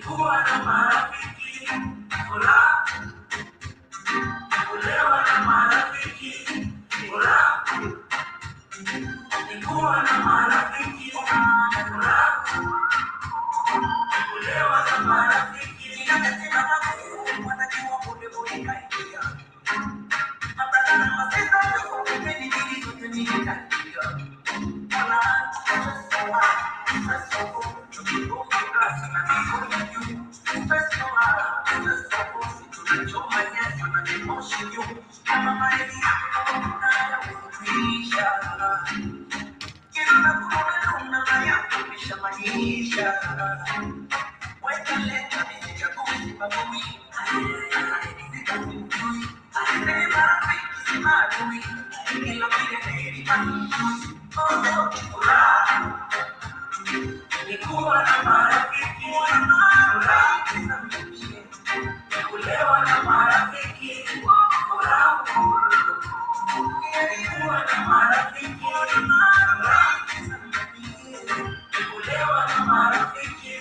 kuwa na marafiki, furaha, kulewa na marafiki, furaha, kuwa na marafiki, furaha, kulewa na marafiki, ninatetea magumu, wanajua bode bode kaidia. Mabada na masisa, kupeni dili zote nilitakia. Mwana, nikuwa na marafiki, kulewa na marafiki, furaha, nikuwa na marafiki, kulewa na marafiki,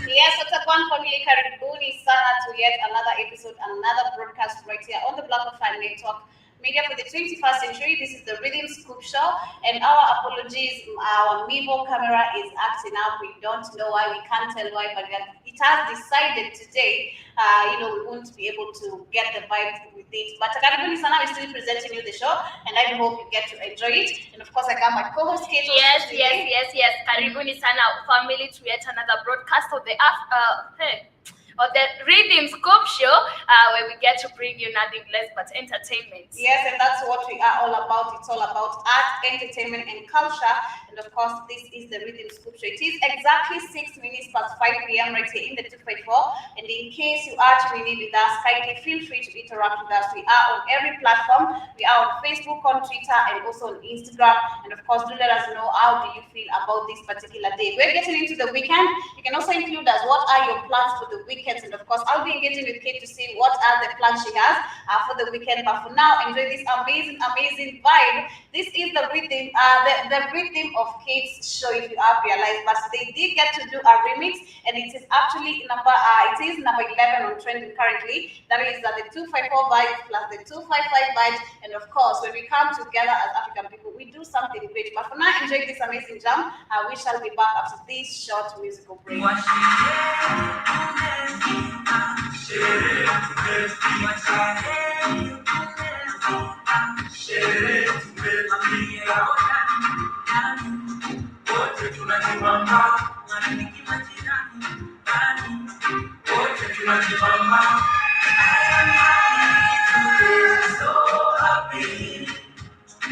Yes, what's up, one family? Karibuni sana to yet another episode, another broadcast right here on the Black of Fire Network Media for the 21st century. This is the Rhythm Scoop Show, and our apologies. Our Mevo camera is acting up. We don't know why, we can't tell why, but it has decided today, we won't be able to get the vibe with it. But karibuni sana, we're still presenting you the show, and I hope you get to enjoy it. And of course, I got my co-host Kate. Yes. Karibuni sana family to yet another broadcast of the Rhythm Scoop Show, where we get to bring you nothing less but entertainment. Yes, and that's what we are all about. It's all about art, entertainment, and culture. And of course, this is the Rhythm Scoop Show. It is exactly 6 minutes past 5 p.m. right here in the 254. And in case you are tuning in with us, kindly feel free to interact with us. We are on every platform. We are on Facebook, on Twitter, and also on Instagram. And of course, do let us know how do you feel about this particular day. We're getting into the weekend. You can also include us. What are your plans for the weekend? And of course, I'll be engaging with Kate to see what are the plans she has for the weekend. But for now, enjoy this amazing vibe. This is the rhythm, the rhythm of Kate's show, if you have realized. But they did get to do a remix, and it is actually number 11 on trending currently. That is the 254 vibes plus the 255 vibes. And of course, when we come together as African people, we do something great. But for now, enjoy this amazing jam. We shall be back after this short musical break.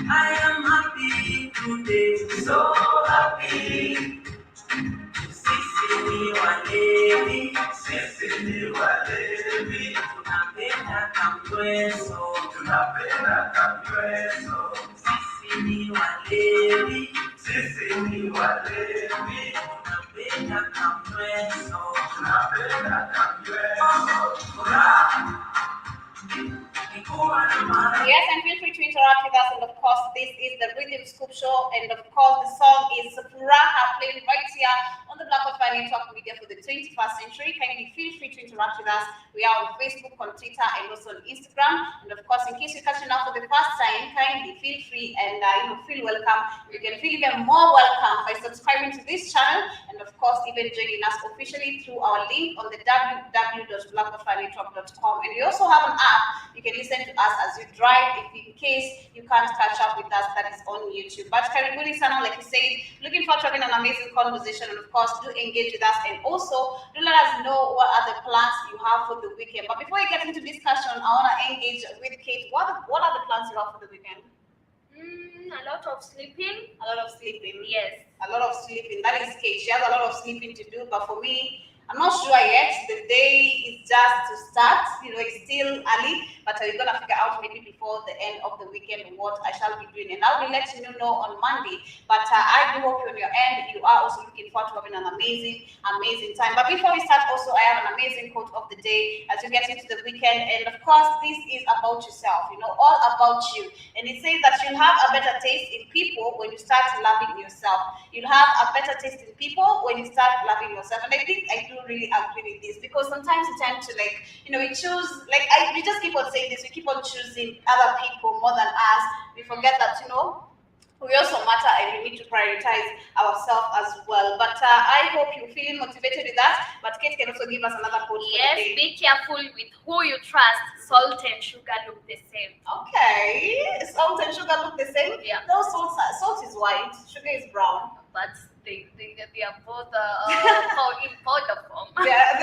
I am happy today, so happy. Sisi ni walevi, tunapenda kamweso. Sisi ni walevi, tunapenda kamweso. Yes, and feel free to interact with us. And of course, this is the Rhythm Scoop Show. And of course, the song is Furaha, playing right here on the Black of Fire Network Media for the 21st century. Kindly feel free to interact with us. We are on Facebook, on Twitter, and also on Instagram. And of course, in case you're catching up for the first time, kindly feel free and feel welcome. You can feel even more welcome by subscribing to this channel, and of course, even joining us officially through our link on the www.blackoffirenetwork.com. And we also have an app. You can listen to us as you drive, if in case you can't catch up with us, that is on YouTube. But karibuni sana, like you said, looking forward to having an amazing conversation, and of course, do engage with us, and also do let us know what are the plans you have for the weekend. But before we get into discussion, I want to engage with Kate. What are the plans you have for the weekend? A lot of sleeping. A lot of sleeping. Yes. A lot of sleeping. That is Kate. She has a lot of sleeping to do. But for me, I'm not sure yet. The day is just to start. It's still early, but we're gonna figure out maybe before the end of the weekend what I shall be doing, and I'll be letting you know on Monday. But I do hope on your end you are also looking forward to having an amazing time. But before we start, also I have an amazing quote of the day as you get into the weekend, and of course this is about yourself. All about you, and it says that you'll have a better taste in people when you start loving yourself. You'll have a better taste in people when you start loving yourself. And I think I do really agree with this, because sometimes we tend to we choose, we just keep on saying this, we keep on choosing other people more than us. We forget that, we also matter, and we need to prioritize ourselves as well. But I hope you're feeling motivated with that. But Kate can also give us another quote. Yes, be careful with who you trust. Salt and sugar look the same. Okay, salt and sugar look the same. Yeah. No, salt is white, sugar is brown. But they are both in powder form. Yeah,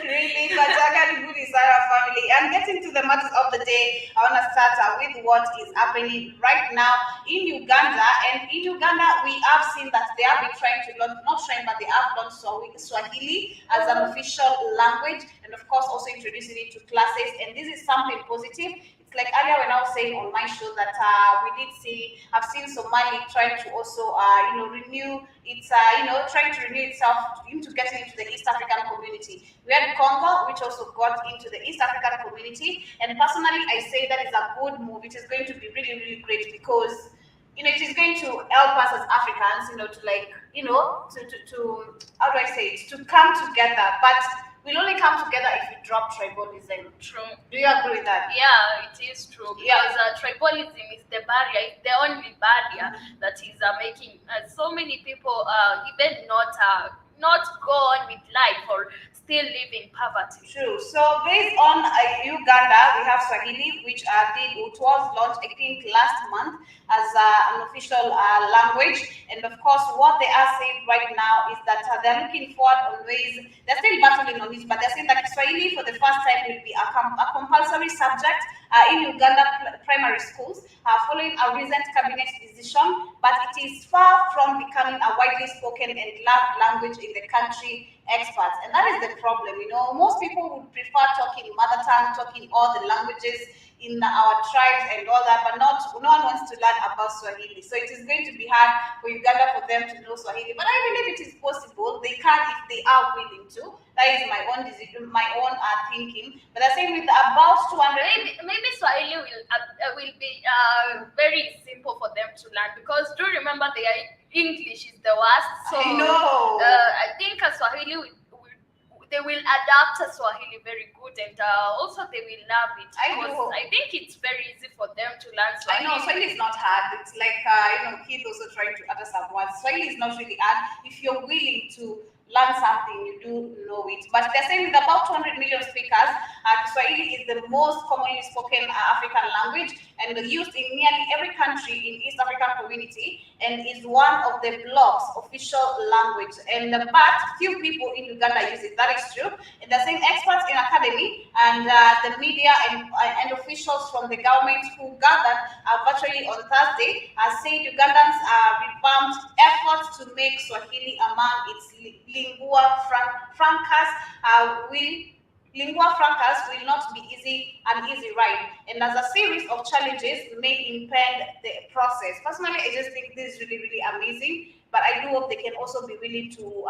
really. But good is our family. And getting to the matters of the day, I want to start with what is happening right now in Uganda. And in Uganda, we have seen that they have been trying to learn, not trying, but they have learned Swahili as an official language, and of course also introducing it to classes. And this is something positive. Like earlier when I was saying on my show that I've seen Somali trying to also renew its trying to renew itself into getting into the East African community. We had Congo, which also got into the East African community, and personally I say that is a good move. It is going to be really, really great, because it is going to help us as Africans, to how do I say it, to come together. But we'll only come together if we drop tribalism. True. Do you agree with that? Yeah, it is true, because Yeah. tribalism is the barrier, it's the only barrier that is making so many people even not go on with life, or still live in poverty. True. So based on Uganda, we have Swahili, which was launched, I think, last month as an official language. And of course, what they are saying right now is that they're looking forward on ways. They're still battling on it, but they're saying that Swahili for the first time will be a compulsory subject in Uganda primary schools, following a recent cabinet decision. But it is far from becoming a widely spoken and loved language in the country, experts. And that is the problem. Most people would prefer talking mother tongue, talking all the languages in our tribes and all that, but no one wants to learn about Swahili. So it is going to be hard for Uganda for them to know Swahili. But I believe it is possible. They can if they are willing to. That is my own decision, my own thinking. But I think with about 200, maybe Swahili will be very simple for them to learn, because do remember their English is the worst. So I know. I think Swahili they will adapt to Swahili very good, and also they will love it. I think it's very easy for them to learn Swahili. I know Swahili is not hard. It's like kids also trying to utter some words. Swahili is not really hard if you're willing to learn something, you do know it. But they're saying with about 200 million speakers, Swahili is the most commonly spoken African language, and used in nearly every country in East African community, and is one of the bloc's official language. And but few people in Uganda use it. That is true. And they're saying experts in academy and the media and officials from the government who gathered virtually on Thursday said Ugandans revamped efforts to make Swahili among its lingua francas will not be an easy ride, and as a series of challenges may impede the process. Personally, I just think this is really, really amazing. But I do hope they can also be willing to,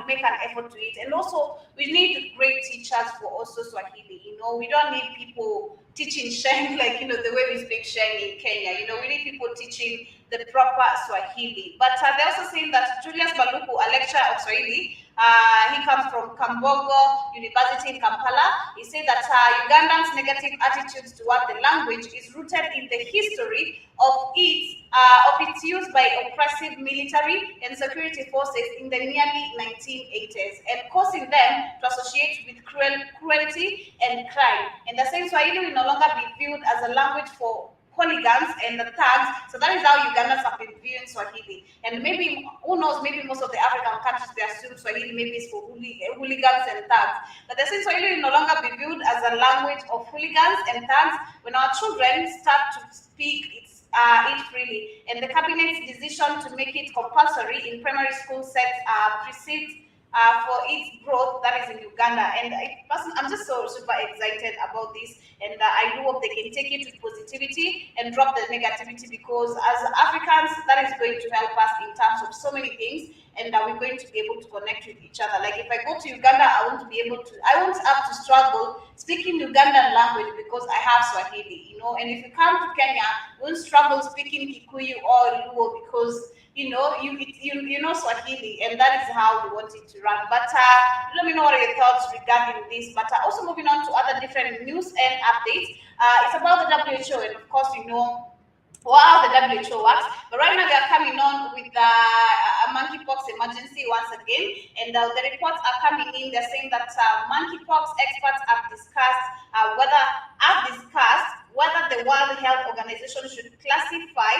make an effort to it. And also, we need great teachers for also Swahili. We don't need people teaching Sheng like the way we speak Sheng in Kenya. We need people teaching the proper Swahili. But they're also saying that Julius Baluku, a lecturer of Swahili, he comes from Kambogo University in Kampala. He said that Ugandans' negative attitudes toward the language is rooted in the history of its use by oppressive military and security forces in the nearly 1980s, and causing them to associate with cruelty and crime. And the same Swahili will no longer be viewed as a language for hooligans and the thugs. So that is how Ugandans have been viewing Swahili. And maybe, who knows, maybe most of the African countries, they assume Swahili maybe is for hooligans and thugs. But they say Swahili will no longer be viewed as a language of hooligans and thugs when our children start to speak it freely. And the cabinet's decision to make it compulsory in primary school sets for its growth that is in Uganda. And I'm just so super excited about this. And I do hope they can take it with positivity and drop the negativity, because as Africans, that is going to help us in terms of so many things. And we're going to be able to connect with each other. Like if I go to Uganda, I won't have to struggle speaking Ugandan language because I have Swahili, And if you come to Kenya, you won't struggle speaking Kikuyu or Luo because you know Swahili, and that is how we want it to run. But let me know what are your thoughts regarding this. But also moving on to other different news and updates. It's about the WHO, and of course, how the WHO works. But right now they are coming on with a monkeypox emergency once again, and the reports are coming in. They're saying that monkeypox experts have discussed whether the World Health Organization should classify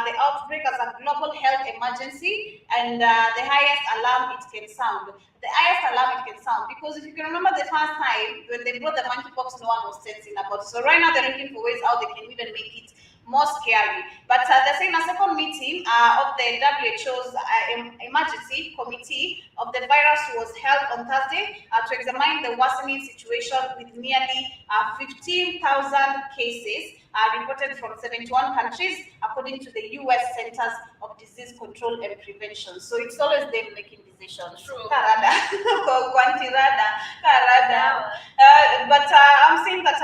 the outbreak as a global health emergency, and the highest alarm it can sound. The highest alarm it can sound, because if you can remember the first time when they brought the monkeypox, no one was sensing about it. So right now they're looking for ways how they can even make it more scary. But they're saying a second meeting of the WHO's emergency committee of the virus was held on Thursday to examine the worsening situation with nearly 15,000 cases reported from 71 countries, according to the US Centers of Disease Control and Prevention. So it's always them making decisions. True. Karada. Karada. But I'm saying that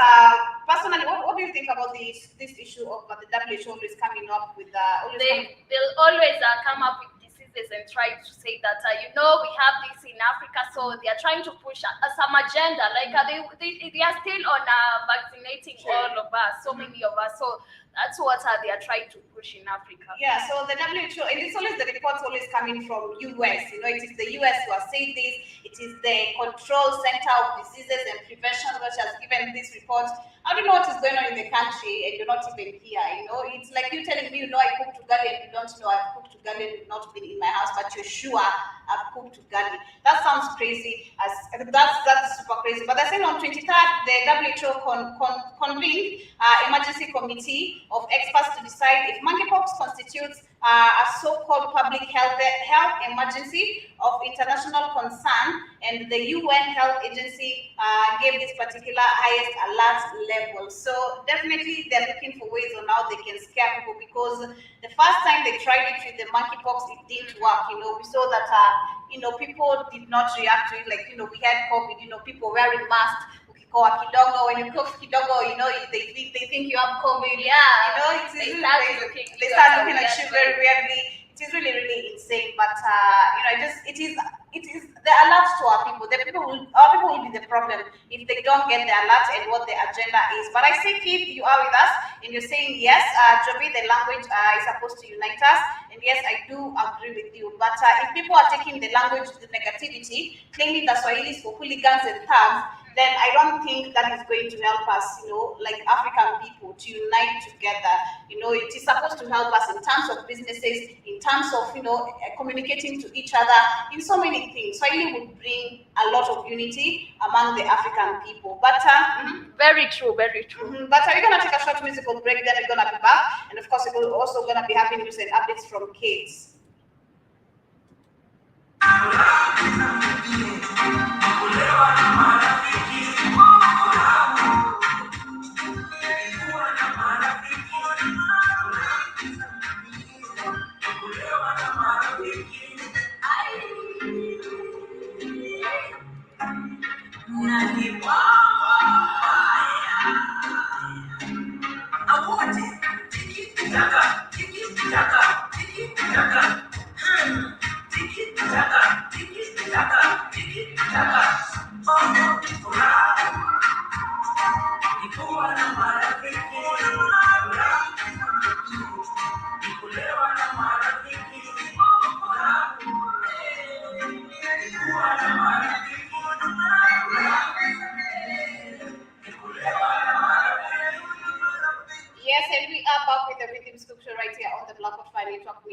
personally, what do you think about this issue of the WHO always coming up with they'll always come up with diseases and try to say that we have this in Africa, so they are trying to push some agenda. Like they are still on vaccinating all of us, so many of us. So that's what they are trying to push in Africa. Yeah, so the WHO, and it's always the reports always coming from US. It is the US who are saying this. It is the Control Center of Diseases and Prevention which has given this report. I don't know what is going on in the country, and you're not even here. It's like you telling me, I cooked ugali, and you don't know I've cooked ugali and you've not been in my house, but you're sure I've cooked ugali. That sounds crazy. That's super crazy. But they're saying on 23rd, the WHO convened emergency committee of experts to decide if monkeypox constitutes a so-called public health emergency of international concern, and the UN Health Agency gave this particular highest alert level. So definitely they're looking for ways on how they can scare people, because the first time they tried it with the monkeypox, it didn't work. We saw that people did not react to it. Like we had COVID. People wearing masks. Kidogo, when you cough kidogo, they think you have COVID. Yeah, they start looking at you very weirdly. It is really, really insane. But it is the alert to our people. Our people will be the problem if they don't get the alert and what the agenda is. But I say, Keith, you are with us, and you're saying yes, Joby, the language is supposed to unite us, and yes, I do agree with you. But if people are taking the language to the negativity, claiming that Swahili is for hooligans and thugs, then I don't think that is going to help us, like African people, to unite together. It is supposed to help us in terms of businesses, in terms of, communicating to each other, in so many things. Swahili would bring a lot of unity among the African people. But very true, very true. But we're going to take a short musical break, then we're going to be back. And of course, we're also going to be having news and updates from kids.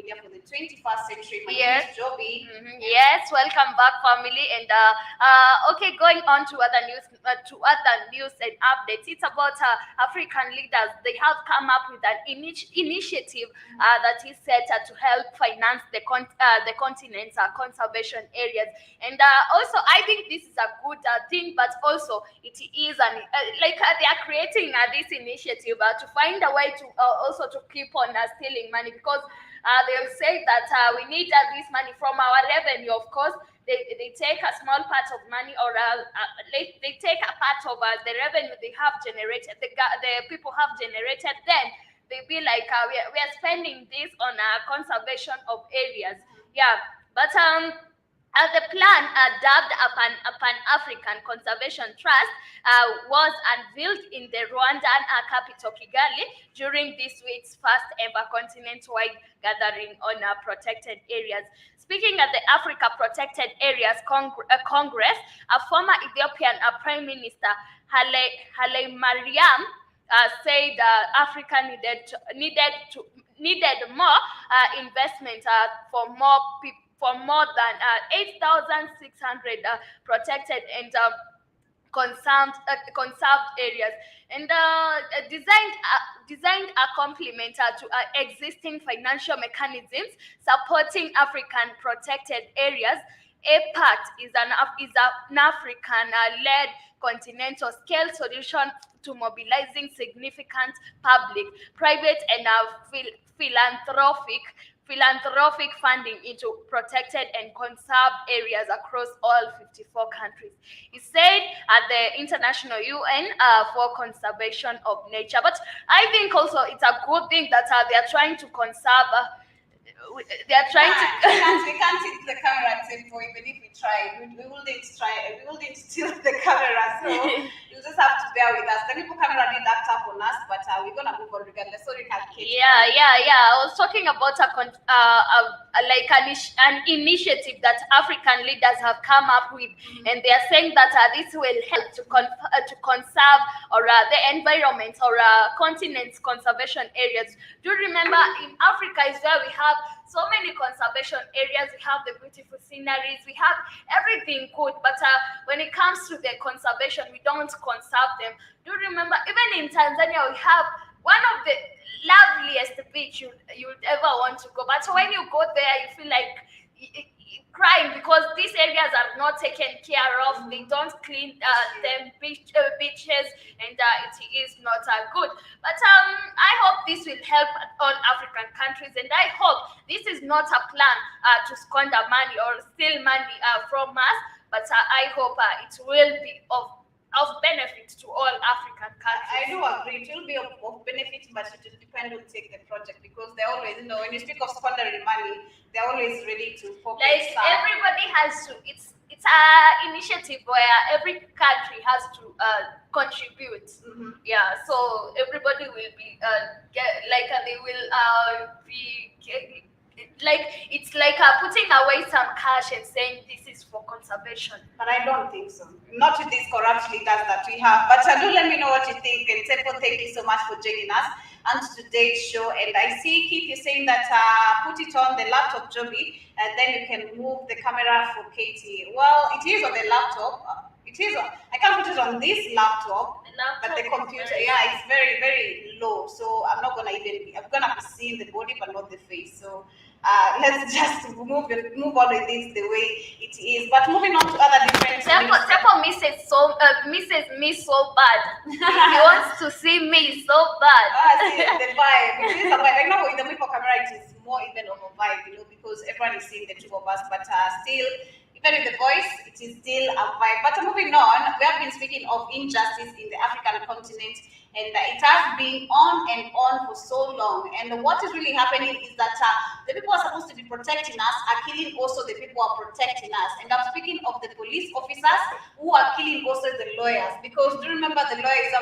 media for the 21st century. My Yes. name is Joby. Yes, welcome back, family. And okay, going on to other news and updates. It's about African leaders. They have come up with an initiative that is set to help finance the continent's conservation areas. And also, I think this is a good thing, but also it is they are creating this initiative to find a way to also to keep on stealing money, because they'll say that we need this money from our revenue. Of course, they take a small part of money, or they take a part of the revenue they have generated, the people have generated. Then they be like, we are spending this on conservation of areas. Yeah, but the plan, dubbed a Pan-African Conservation Trust, was unveiled in the Rwandan capital Kigali during this week's first ever continent-wide gathering on protected areas. Speaking at the Africa Protected Areas Congress, a former Ethiopian Prime Minister Haile Mariam said Africa needed more investment for more than 8,600 protected and conserved areas, and designed a complement to existing financial mechanisms supporting African protected areas. APACT is an African-led continental scale solution to mobilizing significant public, private, and philanthropic funding into protected and conserved areas across all 54 countries. He said at the International UN for Conservation of Nature. But I think also it's a good thing that they are trying to conserve. They are trying to. We can't hit the camera, Tempo. Even if we try, we wouldn't steal the camera. So you just have to bear with us. The people camera did that tap on us, but we're gonna move on regardless. So we can catch. Yeah. I was talking about an initiative that African leaders have come up with, and they are saying that this will help to conserve the environment or continent's conservation areas. Do you remember in Africa is where we have so many conservation areas? We have the beautiful sceneries, we have everything good, but when it comes to the conservation, we don't conserve them. Do you remember even in Tanzania we have one of the loveliest beach you'd ever want to go, but when you go there you feel like crying because these areas are not taken care of. They don't clean them beaches, and it is not good. But I hope this will help all African countries, and I hope this is not a plan to squander money or steal money from us, but I hope it will be of benefit to all African countries. I do agree. It will be of benefit, but it will depend on take the project, because they're always, when you speak of squandering money, they're always ready to focus. Like everybody has to. It's an initiative where every country has to contribute. Yeah, so everybody will be they will be. It's like putting away some cash and saying this is for conservation. But I don't think so. Not with these corrupt leaders that we have. But do let me know what you think. And Tempo, thank you so much for joining us on today's show. And I see Keith is saying that put it on the laptop, Joby, and then you can move the camera for Katie. Well, it is on the laptop. It is on. I can't put it on this laptop, but the computer, it's very, very low. So I'm not gonna I'm gonna be seeing the body but not the face. So let's just move on with this the way it is. But moving on to other different. Tempo misses me so bad. He wants to see me so bad. See, the vibe. It is a vibe. I know with the people camera it is more even of a vibe, because everyone is seeing the two of us, but still. Even with the voice, it is still a vibe. But moving on, we have been speaking of injustice in the African continent, and it has been on and on for so long. And what is really happening is that the people who are supposed to be protecting us are killing also the people who are protecting us. And I'm speaking of the police officers who are killing also the lawyers. Because do you remember the lawyers?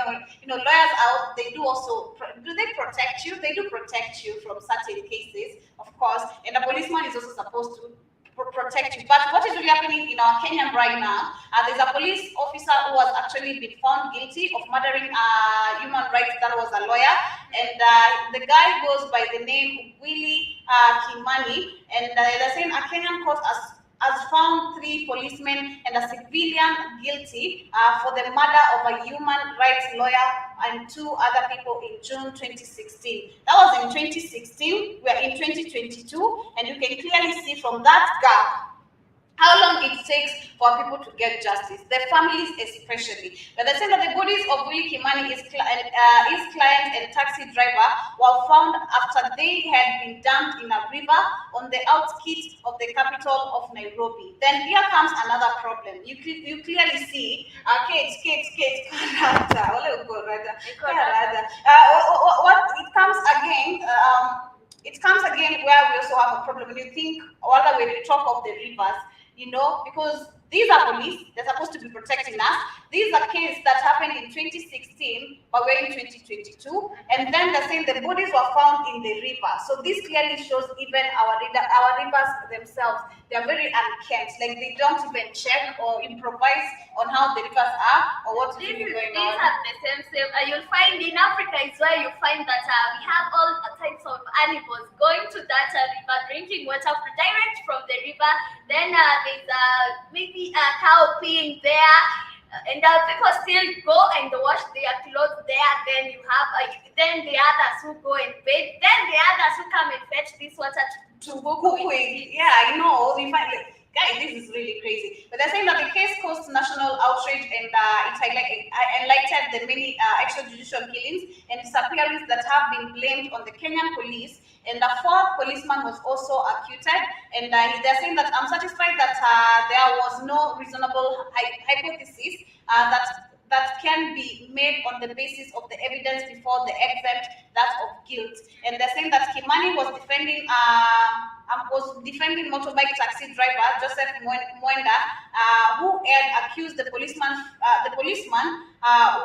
Lawyers out, they do also, do they protect you? They do protect you from certain cases, of course. And the policeman is also supposed to protect you. But what is really happening in our Kenya right now, there's a police officer who has actually been found guilty of murdering human rights that was a lawyer, and the guy goes by the name Willie Kimani, and they're saying a Kenyan court has found 3 policemen and a civilian guilty for the murder of a human rights lawyer and 2 other people in June 2016. That was in 2016. We are in 2022, and you can clearly see from that gap how long it takes for people to get justice, the families especially. But the saying that the bodies of Willie Kimani, his client and taxi driver, were found after they had been dumped in a river on the outskirts of the capital of Nairobi. Then here comes another problem. You clearly see, Kate, what it comes again. It comes again where we also have a problem. When you think, whether when you talk of the rivers, because these are police, they're supposed to be protecting us. These are cases that happened in 2016, but we're in 2022, and then they're saying the bodies were found in the river. So this clearly shows even our rivers themselves, they're very unkempt. Like they don't even check or improvise on how the rivers are or what's really going on. These are the same. You'll find in Africa is where you find that we have all types of animals going to that river, drinking water direct from the river. Then there's maybe a cow peeing there, and people still go and wash their clothes there. Then you have then the others who go and bathe. Then the others who come and fetch this water to cook with. Yeah, you find guys, this is really crazy. But they're saying that the case caused national outrage and it highlighted the many extrajudicial killings and disappearances that have been blamed on the Kenyan police. And the 4th policeman was also acquitted. And they're saying that I'm satisfied that there was no reasonable hypothesis that can be made on the basis of the evidence before the exempt that of guilt. And they're saying that Kimani was defending motorbike taxi driver Joseph Mwenda, who had accused the policeman,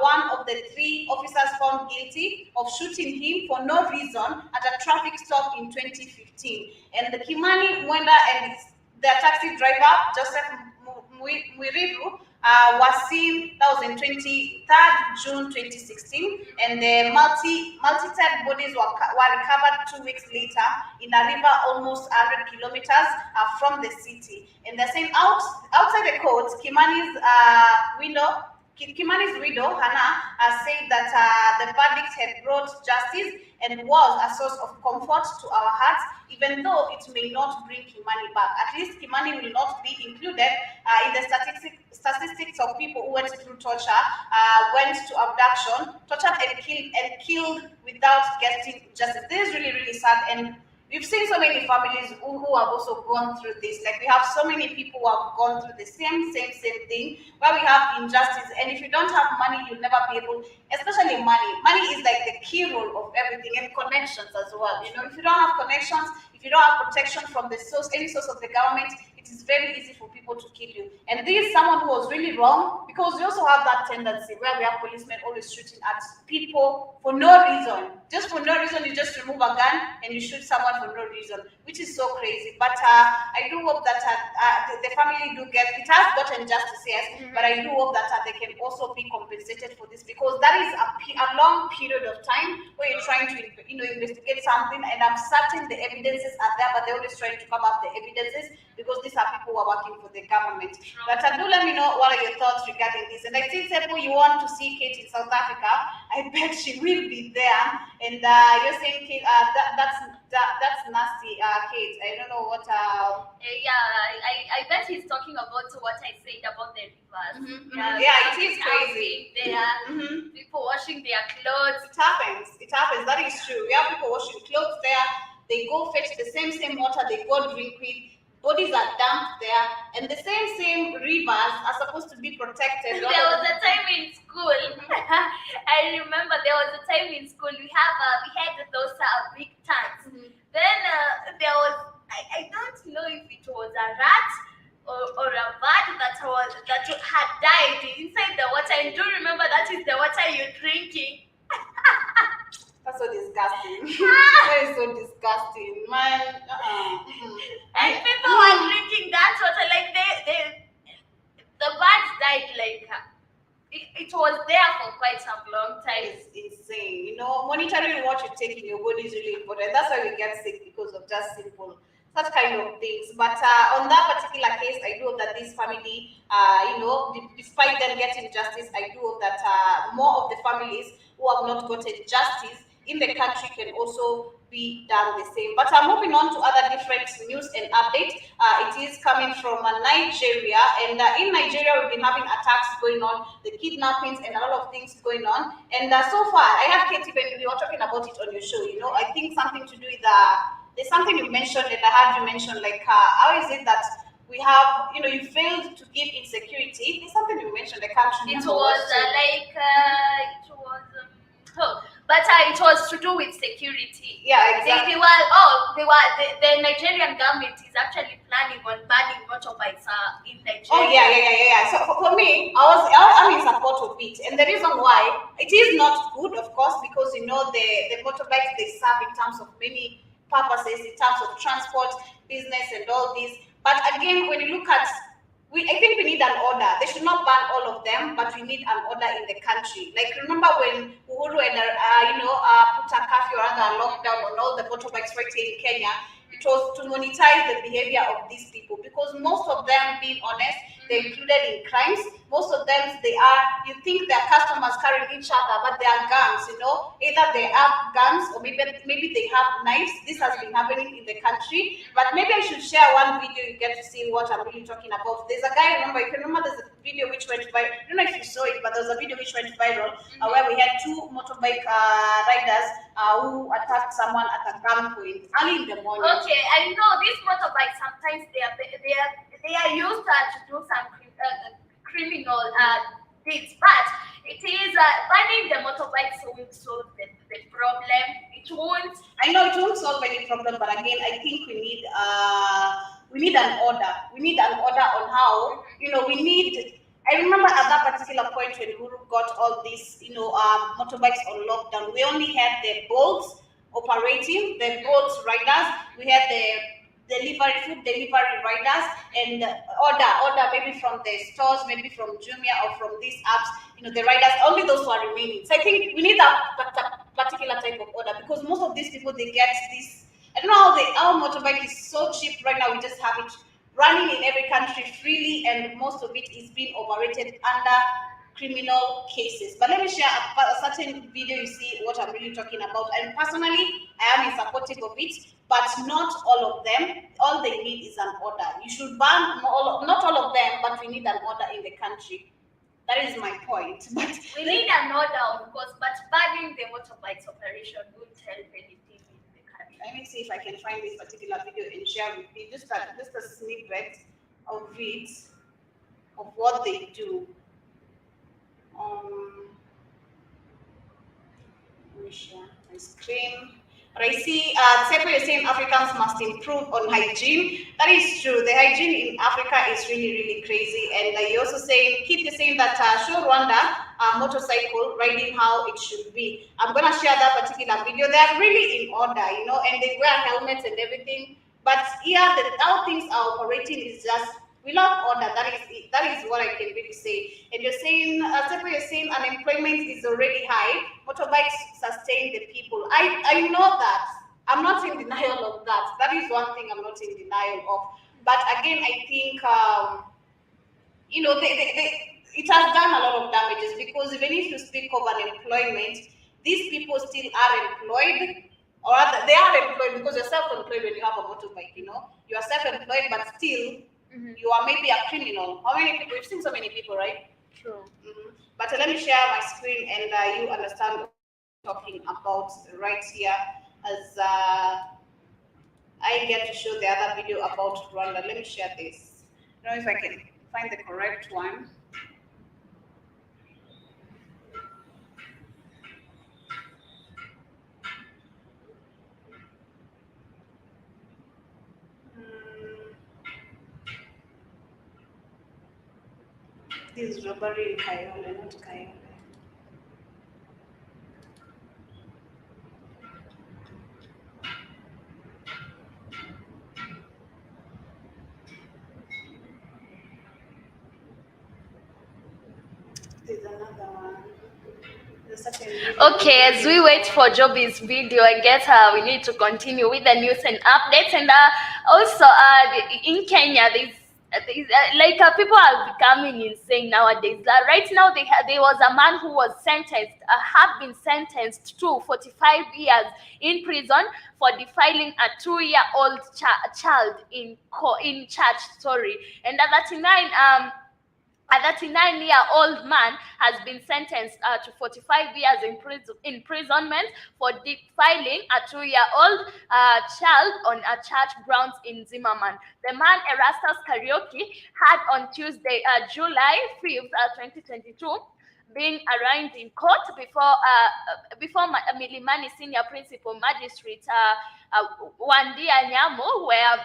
one of the 3 officers found guilty of shooting him for no reason at a traffic stop in 2015. And the Kimani, Mwenda, and their taxi driver Joseph Mwiriru was seen. That was in 23rd June 2016, and the multi-tab bodies were recovered 2 weeks later in a river almost 100 kilometers from the city. And they're saying outside the court, Kimani's widow, Hannah, said that the verdict had brought justice and was a source of comfort to our hearts, even though it may not bring Kimani back. At least Kimani will not be included in the statistics of people who went through torture, went to abduction, tortured and killed without getting justice. This is really, really sad, and we've seen so many families who have also gone through this. Like we have so many people who have gone through the same thing, where we have injustice. And if you don't have money, you'll never be able, especially money. Money is like the key role of everything, and connections as well. If you don't have connections, if you don't have protection from any source of the government, it is very easy for people to kill you. And this is someone who was really wrong, because we also have that tendency where we have policemen always shooting at people for no reason. Just for no reason, you just remove a gun and you shoot someone for no reason, which is so crazy. But I do hope that the family do get, it has gotten justice, yes, but I do hope that they can also be compensated for this, because that is a long period of time where you're trying to investigate something, and I'm certain the evidences are there, but they're always trying to come up the evidences, because these are people who are working for the government. But do let me know what are your thoughts regarding this. And I think, Sepo, you want to see Kate in South Africa. I bet she will be there. And you're saying, Kate, that's nasty, Kate. I don't know what. I bet he's talking about what I said about the rivers. Yeah, it is crazy. There, people washing their clothes. It happens. That is true. We have people washing clothes there. They go fetch the same water. They go drink with. Bodies are dumped there, and the same rivers are supposed to be protected. There was a time in school. I remember there was a time in school we had those big tanks. Then there was I don't know if it was a rat or a bird that had died inside the water. And do remember that is the water you're drinking. That's so disgusting. That is so disgusting, man. And people were drinking that water, like the birds died. Like it was there for quite some long time. It's insane. You know, monitoring what you take in your body is really important. That's why we get sick because of just simple such kind of things. But on that particular case, I do hope that this family, despite them getting justice, I do hope that more of the families who have not gotten justice in the country can also be done the same. But moving on to other different news and updates, it is coming from Nigeria, and in Nigeria we've been having attacks going on, the kidnappings and a lot of things going on. And so far, I have Katie when we were talking about it on your show. You know, I think something to do with there's something you mentioned, and I heard you mention like how is it that we have, you failed to give insecurity. There's something you mentioned. I can't It remember. was but it was to do with security. Yeah, exactly. The Nigerian government is actually planning on banning motorbikes in Nigeria. Oh yeah. So for me, I'm in support of it, and the reason why it is not good, of course, because the motorbikes they serve in terms of many purposes, in terms of transport, business, and all this. But again, when you look at I think we need an order. They should not ban all of them, but we need an order in the country. Like remember when Uhuru and put a curfew or rather a lockdown on all the motorbikes right here in Kenya. It was to monetize the behavior of these people because most of them, being honest, they're included in crimes. Most of them, you think they're customers carrying each other, but they are gangs, Either they have guns or maybe they have knives. This has been happening in the country. But maybe I should share one video, you get to see what I'm really talking about. There's a guy, you can remember there's a video which went viral. I don't know if you saw it, but there was a video which went viral where we had two motorbike riders who attacked someone at a gunpoint early in the morning. Okay, I know these motorbikes sometimes they are used to do some criminal deeds, but it is banning the motorbikes won't solve the problem. It won't. I know it won't solve any problem, but again, I think we need an order. We need an order on how we need. I remember at that particular point when Uhuru got all these motorbikes on lockdown, we only had the Bolts operating, the Bolts riders. We had the food delivery riders, and order maybe from the stores, maybe from Jumia or from these apps, the riders, only those who are remaining. So I think we need that particular type of order because most of these people, they get this, I don't know how our motorbike is so cheap right now, we just have it running in every country freely, and most of it is being operated under criminal cases. But let me share a certain video, you see what I'm really talking about. And personally, I am in supportive of it, but not all of them. All they need is an order. You should ban not all of them, but we need an order in the country. That is my point. But we need an order, of course, but banning the motorbikes operation won't help anything in the country. Let me see if I can find this particular video and share with you just a snippet of it, of what they do. Let me share my screen. But I see Tsepo, you're saying Africans must improve on hygiene. That is true. The hygiene in Africa is really, really crazy. And you're also saying, Keith is saying that show Rwanda motorcycle riding how it should be. I'm going to share that particular video. They are really in order, and they wear helmets and everything. But here, how things are operating is just, we love order. That is what I can really say. And you're saying, you're saying unemployment is already high. Motorbikes sustain the people. I know that. I'm not in denial of that. That is one thing I'm not in denial of. But again, I think it has done a lot of damages because even if you speak of unemployment, these people still are employed. Or they are employed because you're self-employed when you have a motorbike. You are self-employed, but still. You are maybe a criminal. How many people? You've seen so many people, right? True. But let me share my screen and you understand what I'm talking about right here as I get to show the other video about Rwanda. Let me share this. I don't know if I can find the correct one. This is robbery in Kayole, not Kayole. There's another one. There's such a video. Okay, as we wait for Joby's video, I guess we need to continue with the news and updates. And also, in Kenya, people are becoming insane nowadays. Right now, there was a man who was sentenced, have been sentenced to 45 years in prison for defiling a 2-year-old child in church. Sorry, and a 39-year-old man has been sentenced to 45 years imprisonment for defiling a 2-year-old child on a church grounds in Zimmerman. The man, Erastus Kariuki, had on Tuesday, July 5th, 2022, being arraigned in court before Milimani Senior Principal Magistrate Wandia Nyamu, where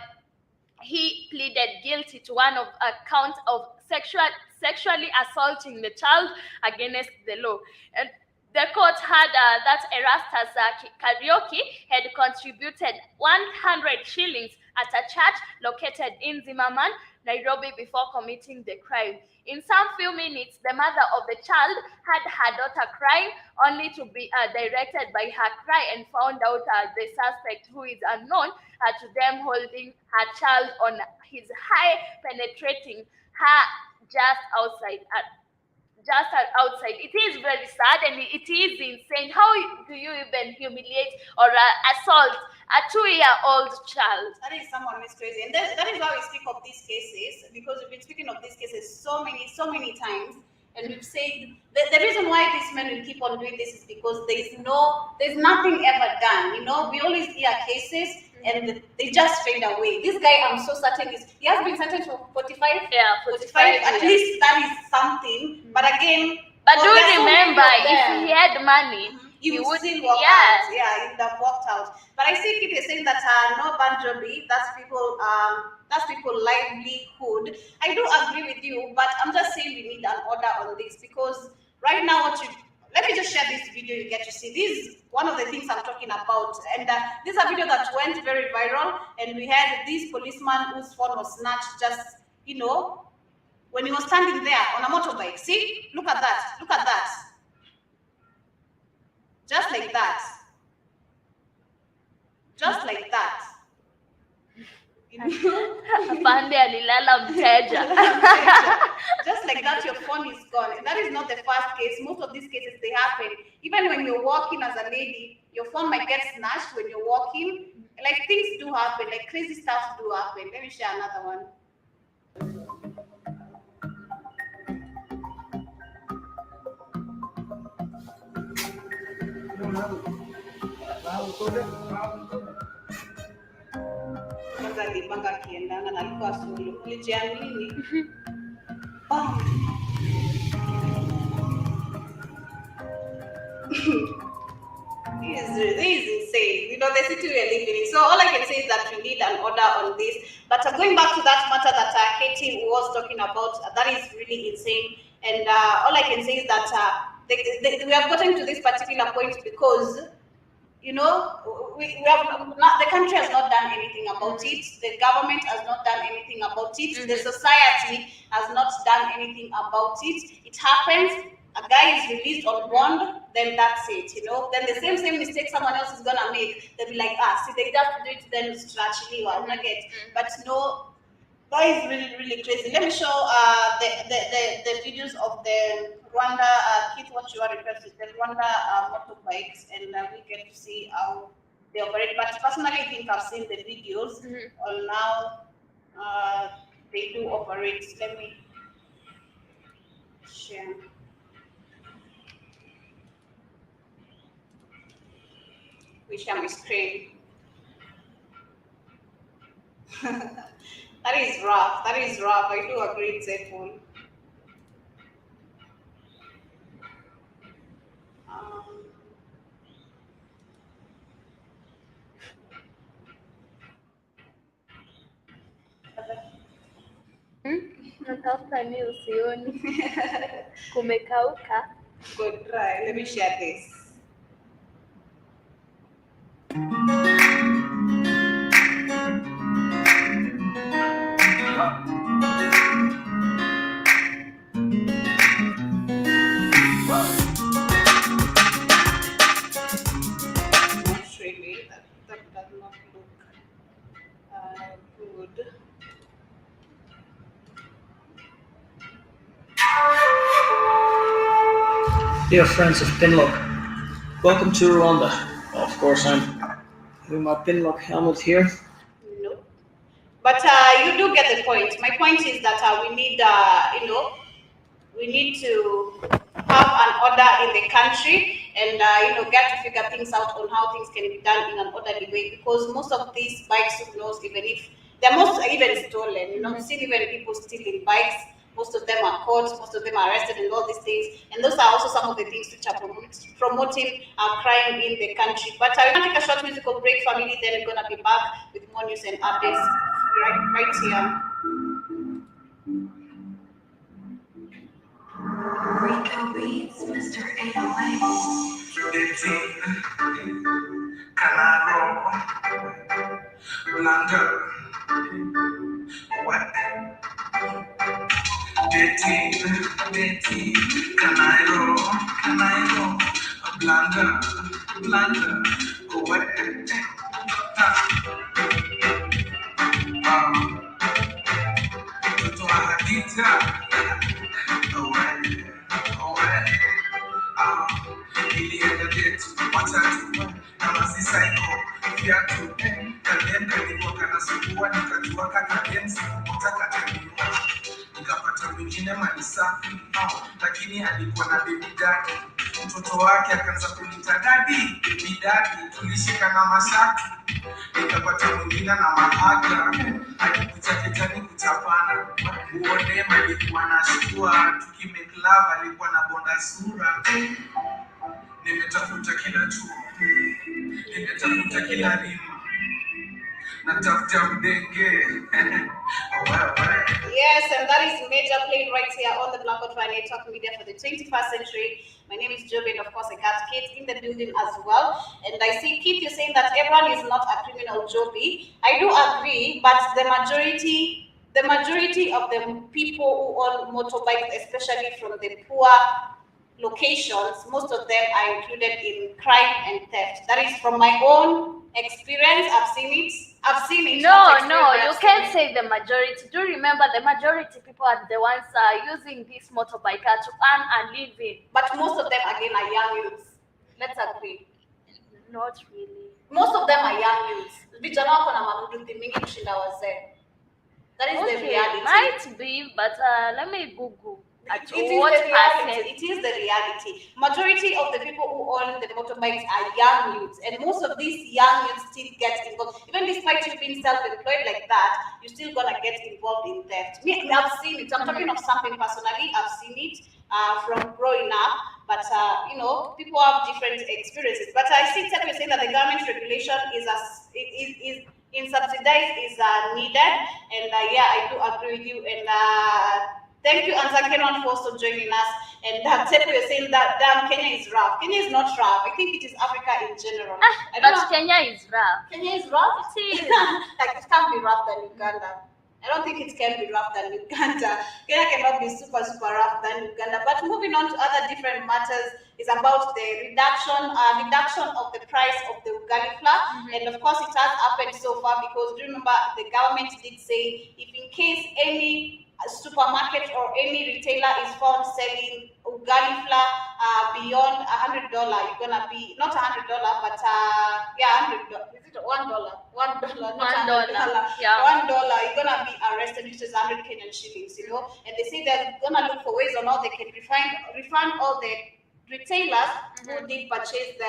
he pleaded guilty to one of counts of sexually assaulting the child against the law. And the court had that Erastus Kariuki had contributed 100 shillings at a church located in Zimmerman, Nairobi, before committing the crime. In some few minutes, the mother of the child had her daughter crying, only to be directed by her cry and found out the suspect, who is unknown to them, holding her child on his high, penetrating her just outside. It is very sad and it is insane. How do you even humiliate or assault a 2-year-old child? That is someone who is crazy, and that is why we speak of these cases, because we've been speaking of these cases so many times, and we've said the reason why these men will keep on doing this is because there's nothing ever done. We always hear cases and they just fade away. This guy, I'm so certain, he has been sentenced for 45. Yeah, 45. At least that is something. But again, but do remember, if he had money, he would still walk out. Yeah, he would have walked out. But I see people saying that no Banjobi, that's people livelihood. I do agree with you, but I'm just saying we need an order on this, because right now let me just share this video you get to see. This is one of the things I'm talking about. And this is a video that went very viral, and we had this policeman whose phone was snatched just, when he was standing there on a motorbike. See, look at that. Just like that. Pande alilala mteja. Just like that, your phone is gone. And that is not the first case. Most of these cases, they happen. Even when you're walking as a lady, your phone might get snatched when you're walking. Like, things do happen. Like, crazy stuff do happen. Let me share another one. Kwanza alipanga akiendanga na alikuwa solo. Ulijiamini? This is insane. The city we are living in. So all I can say is that we need an order on this. But going back to that matter that Katie was talking about, that is really insane. And all I can say is that we have gotten to this particular point because we have not, the country has not done anything about it. The government has not done anything about it. The society has not done anything about it. It happens. A guy is released on bond, then that's it. Then the same mistake someone else is gonna make, they'll be like, see, they just do it then structurally or nugget. But no, that is really, really crazy. Let me show the videos of the Rwanda, Keith, what you are requesting, the Rwanda motorbikes, and we get to see how they operate. But personally, I think I've seen the videos on how they do operate. Let me share. We share my screen. That is rough. I do agree, Zephyr. Natafuta ni usioni. Kumekauka. Good try. Let me share this. Dear friends of Pinlock, welcome to Rwanda. Of course, I'm with my Pinlock helmet here. No. But you do get the point. My point is that we need, we need to have an order in the country and get to figure things out on how things can be done in an orderly way, because most of these bikes, even if they're most even stolen, seen even people stealing bikes. Most of them are caught, most of them are arrested, and all these things. And those are also some of the things which are promoting crime in the country. But I will take a short musical break, family. Then we're gonna be back with more news and updates right here. Rico Beats, Mr. 808. Nikapata mwingine mali safi, lakini alikuwa na baby daddy. Mtoto wake akaanza kunita daddy, baby daddy, tulishika na mashati. Nikapata mwingine na mahaga, alikuja ketani kuchapana. Uone alikuwa na shtua, tukimake love alikuwa na bonda sura. Nimetafuta kila chuo, nimetafuta kila rima. Yes, and that is Major played right here on the Black Hot Network Media for the 21st century. My name is Joby, and of course I got Kate in the building as well. And I see Kate, you're saying that everyone is not a criminal, Joby. I do agree, but the majority of the people who own motorbikes, especially from the poor locations, most of them are included in crime and theft. That is from my own experience. I've seen it. No, you can't say the majority. Do remember the majority people are the ones using this motorbike to earn a living. But most of them again are young youths. Let's agree. Not really. Most of them are young youths. Vijana wako na mabuduthi mingi kushinda wazee. That is the reality. Might be, but let me Google. It is the reality. Majority of the people who own the motorbikes are young youths, and most of these young youths still get involved. Even despite you being self-employed like that, you're still gonna get involved in theft. I've seen it. I'm talking of something personally. I've seen it from growing up. But people have different experiences. But I see you're saying that the government regulation is in subsidized is needed, and I do agree with you. And thank you, Anza Kenon, for also joining us. And Tepo, you're saying that damn, Kenya is rough. Kenya is not rough. I think it is Africa in general. But Kenya is rough. Kenya is rough? It is. Like, it can't be rough than Uganda. I don't think it can be rough than Uganda. Kenya cannot be super rough than Uganda. But moving on to other different matters is about the reduction of the price of the ugali flour. And of course, it has happened so far because remember, the government did say if in case any supermarket or any retailer is found selling ugali flour beyond $100, you're gonna be not $100, but $100. Is it $1? $1, not $100. Yeah. $1. You're gonna be arrested, which is 100 Kenyan shillings. And they say they're gonna look for ways on how they can refund all the retailers who did purchase the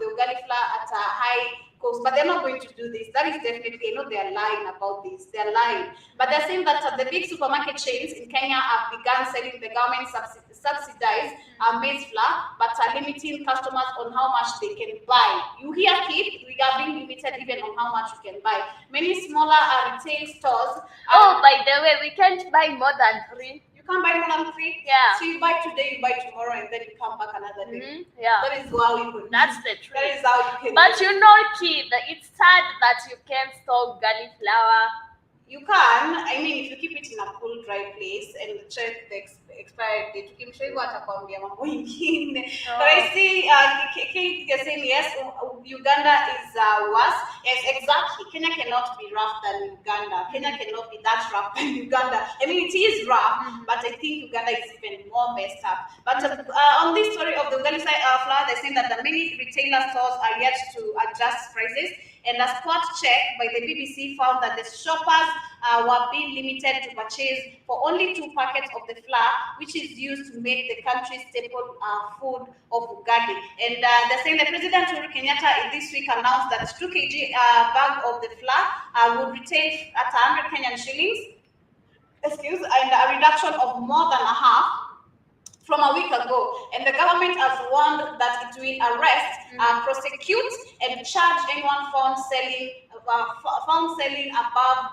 ugali flour at a high cost, but they're not going to do this. That is definitely, they're lying about this. They're lying. But they're saying that the big supermarket chains in Kenya have begun selling the government subsidized maize flour, but are limiting customers on how much they can buy. You hear, Kid? We are being limited even on how much you can buy. Many smaller retail stores. By the way, we can't buy more than 3. You can't buy more than 3? Yeah. So you buy today, you buy tomorrow, and then you come back another day. Yeah. That is how you could. That's the truth. That is how you can. But Kid, it's sad that you can't store ugali flour. You can, I mean, if you keep it in a cool, dry place and check the expiry date, ukimshauri atakwambia mambo ingine. But I see, Kate, you're saying yes, Uganda is worse. Yes, exactly. Kenya cannot be rough than Uganda. Kenya cannot be that rough than Uganda. I mean, it is rough, but I think Uganda is even more messed up. But on this story of the Ugali flour, they're saying that the many retailer stores are yet to adjust prices. And a spot check by the BBC found that the shoppers were being limited to purchase for only 2 packets of the flour, which is used to make the country's staple food of ugali. And they're saying the President Uhuru Kenyatta this week announced that 2 kg bag of the flour would retail at 100 Kenyan shillings, and a reduction of more than a half from a week ago. And the government has warned that it will arrest, prosecute, and charge anyone found selling above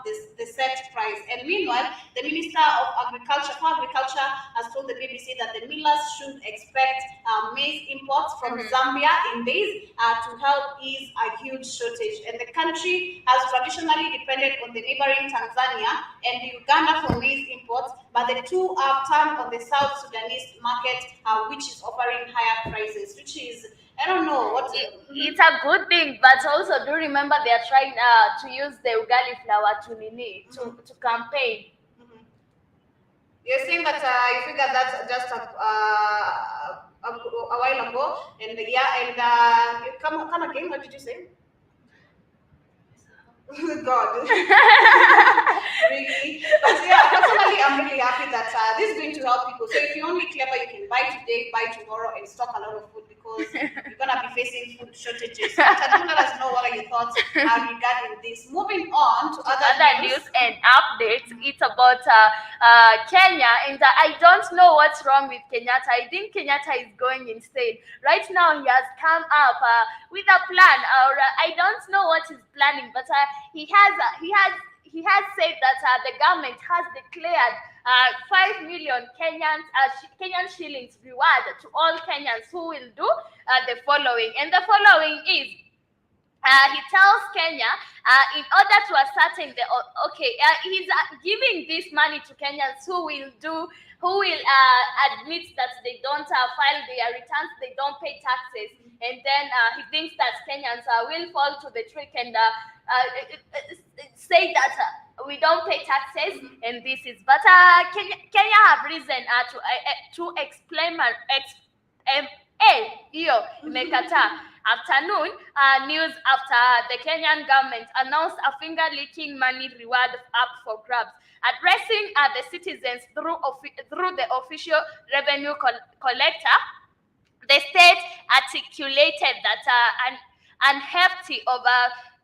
the set price. And meanwhile, the Minister of Agriculture has told the BBC that the millers should expect maize imports from Zambia in days to help ease a huge shortage. And the country has traditionally depended on the neighboring Tanzania and Uganda for maize imports, but the two have turned on the South Sudanese market, which is offering higher prices, which is, I don't know what. It's a good thing, but also do remember they are trying to use the ugali flour to campaign. You're saying that you figured that's just a while ago, and come again. What did you say? God. Really? But yeah, personally, I'm really happy that this is going to help people. So if you're only clever, you can buy today, buy tomorrow, and stock a lot of food because you're going to be facing food shortages. So let us know what are your thoughts regarding this. Moving on to other news and updates. It's about Kenya, and I don't know what's wrong with Kenyatta. I think Kenyatta is going insane. Right now, he has come up with a plan, or I don't know what he's planning, but he has said that the government has declared 5 million Kenyan shillings reward to all Kenyans who will do the following. And the following is, he tells Kenya, in order to ascertain he's giving this money to Kenyans who will admit that they don't file their returns, they don't pay taxes, and then he thinks that Kenyans will fall to the trick and say that we don't pay taxes, and this is. But Kenya have reason to explain afternoon news after the Kenyan government announced a finger-licking money reward up for grabs, addressing the citizens through the official revenue collector. The state articulated that an hefty of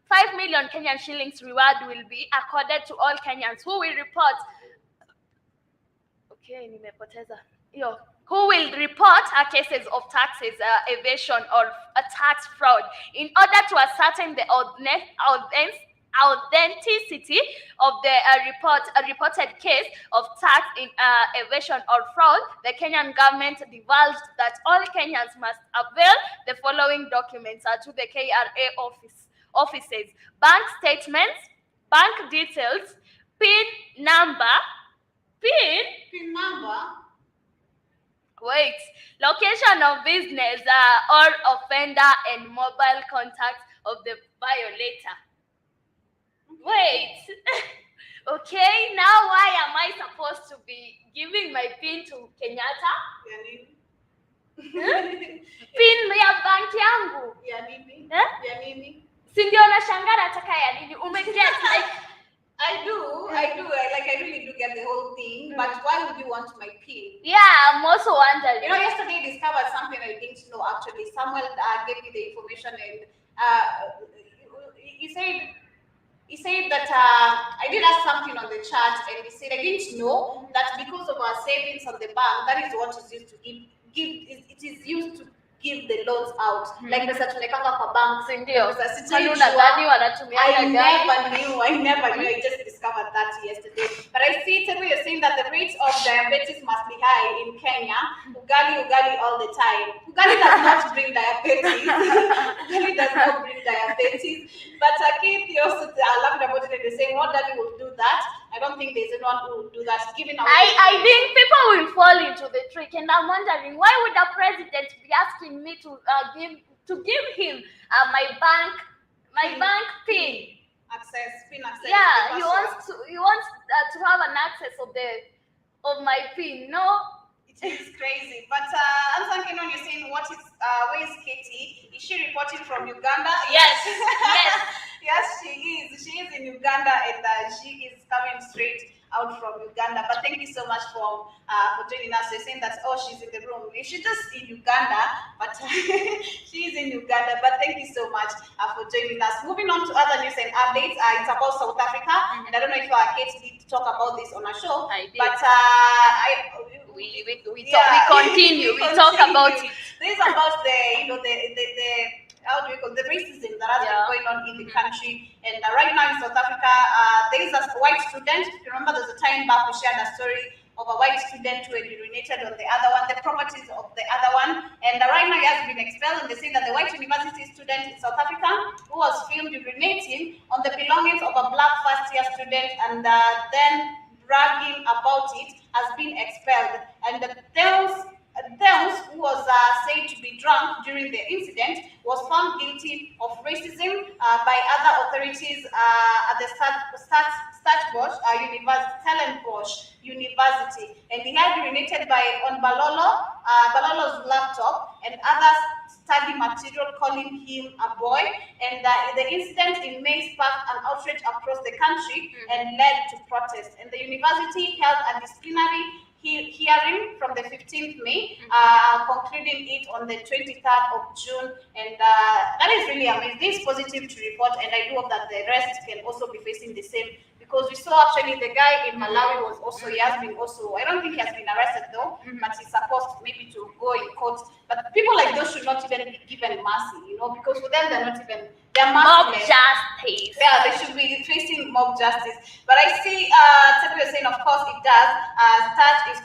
5 million Kenyan shillings reward will be accorded to all Kenyans who will report. Who will report cases of taxes evasion or tax fraud in order to ascertain the authenticity of the reported case of tax evasion or fraud. The Kenyan government divulged that all Kenyans must avail the following documents to the KRA offices: bank statements, bank details, PIN number, location of business or offender, and mobile contacts of the violator. Okay, now why am I supposed to be giving my PIN to Kenyatta? PIN ya bank yangu. Si ndio nashangaa nataka ya nini? Umeget I really do get the whole thing, but why would you want my PIN? Yeah, I'm also wondering. Yesterday I discovered something I didn't know actually. Samuel gave me the information, and he said that I did ask something on the chat, and he said I didn't know that because of our savings on the bank, that is what is used to it is used to give the loans out. Like pesa tunekanga kwa bank, ndio. I never knew. I just discovered that yesterday. But I see, Teddy, you're saying that the rate of diabetes must be high in Kenya. Uganda ugali all the time. Ugali does not bring diabetes. Ugali does not bring diabetes. But Keith also laughed about it and they saying, what daddy would do that? I don't think there's anyone who would do that. Giving away. I think people will fall into the trick, and I'm wondering why would the president be asking me to give him my bank pin. Pin access. Yeah, he wants to have an access of my pin. No, it is crazy. But I'm thinking when you're saying where is Katie? Is she reporting from Uganda? Yes, yes. Yes, she is. She is in Uganda, and she is coming straight out from Uganda. But thank you so much for joining us. You're saying that she's in the room. She's just in Uganda, but she's in Uganda. But thank you so much for joining us. Moving on to other news and updates. It's about South Africa, and I don't know if Kate did talk about this on our show. I did. But we continue. We talk about it. This is about the how do we call the racism that has been going on in the country. And right now in South Africa, there is a white student. If you remember, there's a time back we shared a story of a white student who had urinated on the other one, the properties of the other one. And right now he has been expelled, and they say that the white university student in South Africa who was filmed urinating on the belongings of a black first-year student and then bragging about it has been expelled. And the Thelms, who was said to be drunk during the incident, was found guilty of racism by other authorities at the Stellenbosch University. And he had urinated on Balolo's laptop and other study material, calling him a boy. And the incident in May sparked an outrage across the country and led to protests. And the university held a disciplinary hearing from the 15th May, concluding it on the 23rd of June, and that is really amazing. This is positive to report, and I do hope that the rest can also be facing the same, because we saw actually the guy in Malawi was also, I don't think he has been arrested though, but he's supposed maybe to go in court. But people like those should not even be given mercy, because for them they're mob merciless. justice. Yeah, they should be facing mob justice. But I see Tepu is saying, of course it does. Starch is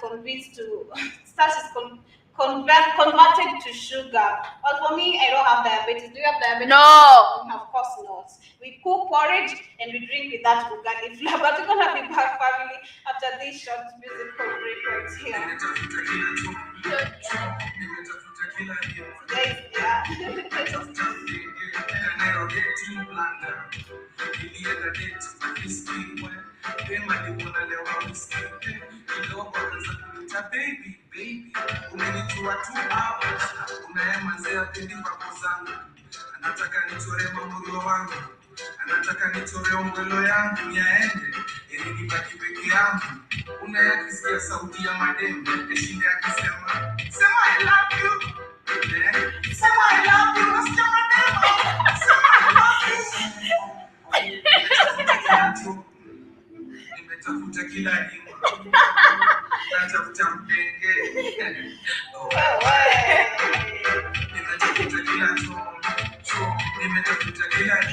converted to sugar. Well, for me, I don't have diabetes. Do you have diabetes? No. Of course not. We cook porridge and we drink with that ugali flour. But we're gonna be back, family, after this short musical break right here. Baby, umenitoa tu hapa, unayemanzea pendi pako zangu, anataka nichore mamurio wangu, anataka nichore ongolo yangu yaende, ili nibaki peke yangu, unayakisikia sauti ya mademu, eshinde akisema, sema I love you, sema I love you, nasikia mademu, sema I love you, nimetafuta kila nyumba. Natafuta mpenge.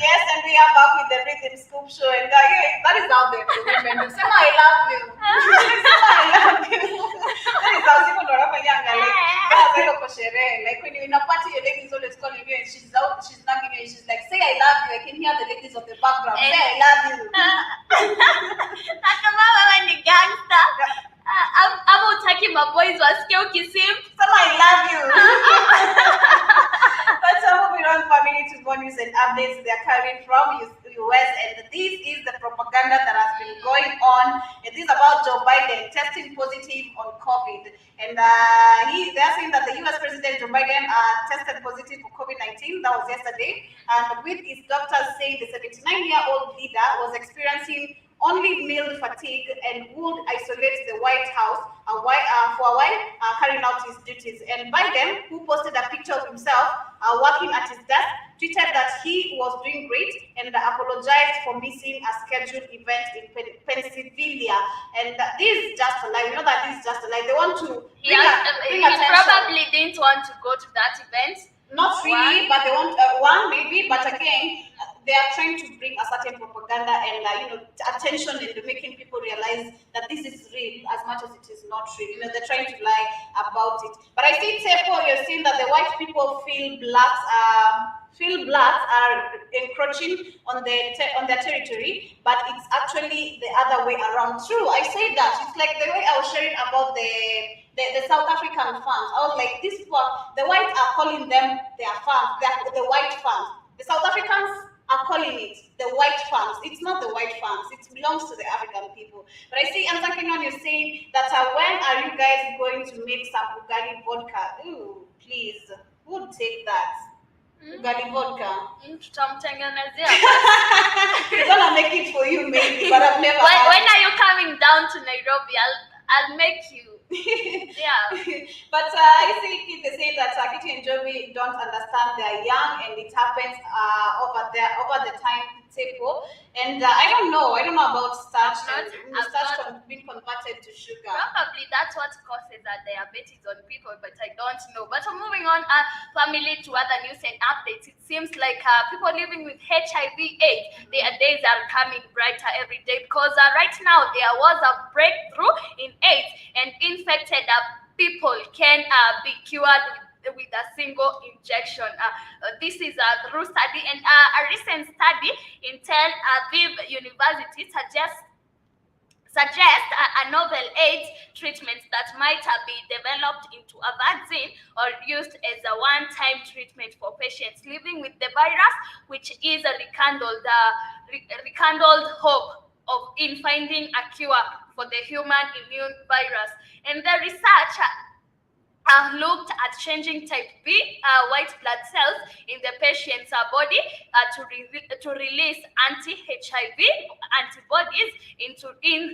Yes, and we are back with the Rhythm Scoop Show, and that is how they women. Say I love you. Say I love you. That is how people don't have a young like when you're in a party, your lady is always calling you, and she's nagging you, and she's like, say I love you. I can hear the ladies of the background. Say I love you. Gangster. I'm attacking my boys who are still kissing. I love you. But moving on, family, to more news and updates. They are coming from US, and this is the propaganda that has been going on. It is about Joe Biden testing positive on COVID, and they are saying that the US President Joe Biden tested positive for COVID-19. That was yesterday, and with his doctors saying the 79-year-old leader was experiencing only mild fatigue and would isolate the White House for a while, carrying out his duties. And Biden, who posted a picture of himself working at his desk, tweeted that he was doing great and apologized for missing a scheduled event in Pennsylvania. And this is just a lie. We know that this is just a lie. They want to he probably didn't want to go to that event. Not really, but they want one maybe. But again, they are trying to bring a certain propaganda and attention and making people realize that this is real as much as it is not real. They're trying to lie about it. But I see Tepo, you're seeing that the white people feel blacks are encroaching on their territory, but it's actually the other way around. True, I say that. It's like the way I was sharing about the South African farms. I was like, this people, the whites are calling them their farms, the white farms. The South Africans are calling it the white farms. It's not the white farms. It belongs to the African people. But I see Anzakinon, you're saying that when are you guys going to make some Ugali vodka? Ooh, please. Who would take that? Ugali vodka. Tutamtengenezea. I'm gonna make it for you maybe, but I've never When are you coming down to Nairobi? I'll make you. Yeah. But I think they say that Kitty and Joby don't understand they're young and it happens over the time table. And I don't know about starch being converted to sugar. Probably that's what causes diabetes on people, but I don't know. But moving on, family, to other news and updates, it seems like people living with HIV/AIDS, their days are coming brighter every day because right now there was a breakthrough in AIDS, and infected people can be cured with a single injection. This is a true study, and a recent study in Tel Aviv University suggests a novel AIDS treatment that might be developed into a vaccine or used as a one-time treatment for patients living with the virus, which is a rekindled hope in finding a cure for the human immune virus. And the research looked at changing type B white blood cells in the patient's body to release anti-HIV antibodies in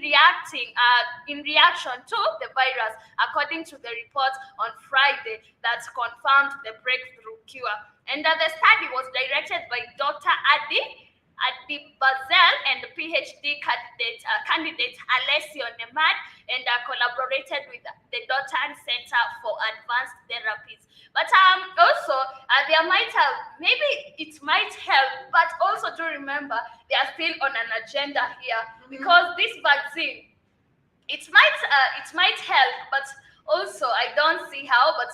reaction to the virus, according to the report on Friday that confirmed the breakthrough cure. And the study was directed by Dr. Adi Bazel and PhD candidate Alessio Nemad, and collaborated with the Dotan Center for Advanced Therapies. But also, there might help, but also to remember they are still on an agenda here, because this vaccine, it might help, but also I don't see how. But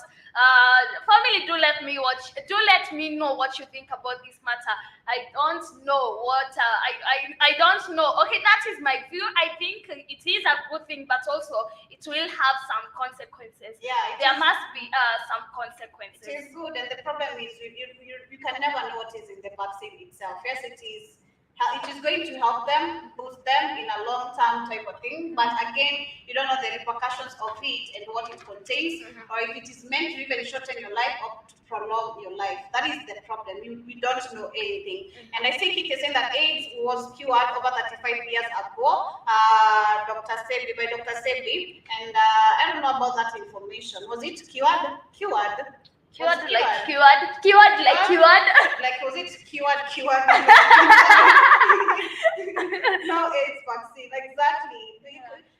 family, do let me know what you think about this matter. I don't know what I don't know. Okay, that is my view. I think it is a good thing, but also it will have some consequences. Yeah, there must be some consequences. It is good, and the problem is you can never know what is in the vaccine itself. Yes, it is going to help them, boost them in a long-term type of thing. But again, you don't know the repercussions of it and what it contains, or if it is meant to even shorten your life or to prolong your life. That is the problem. We don't know anything. And I think it is saying that AIDS was cured over 35 years ago, Dr. Sebi, and I don't know about that information. Was it cured? Cured. Was it cured? No AIDS vaccine, exactly.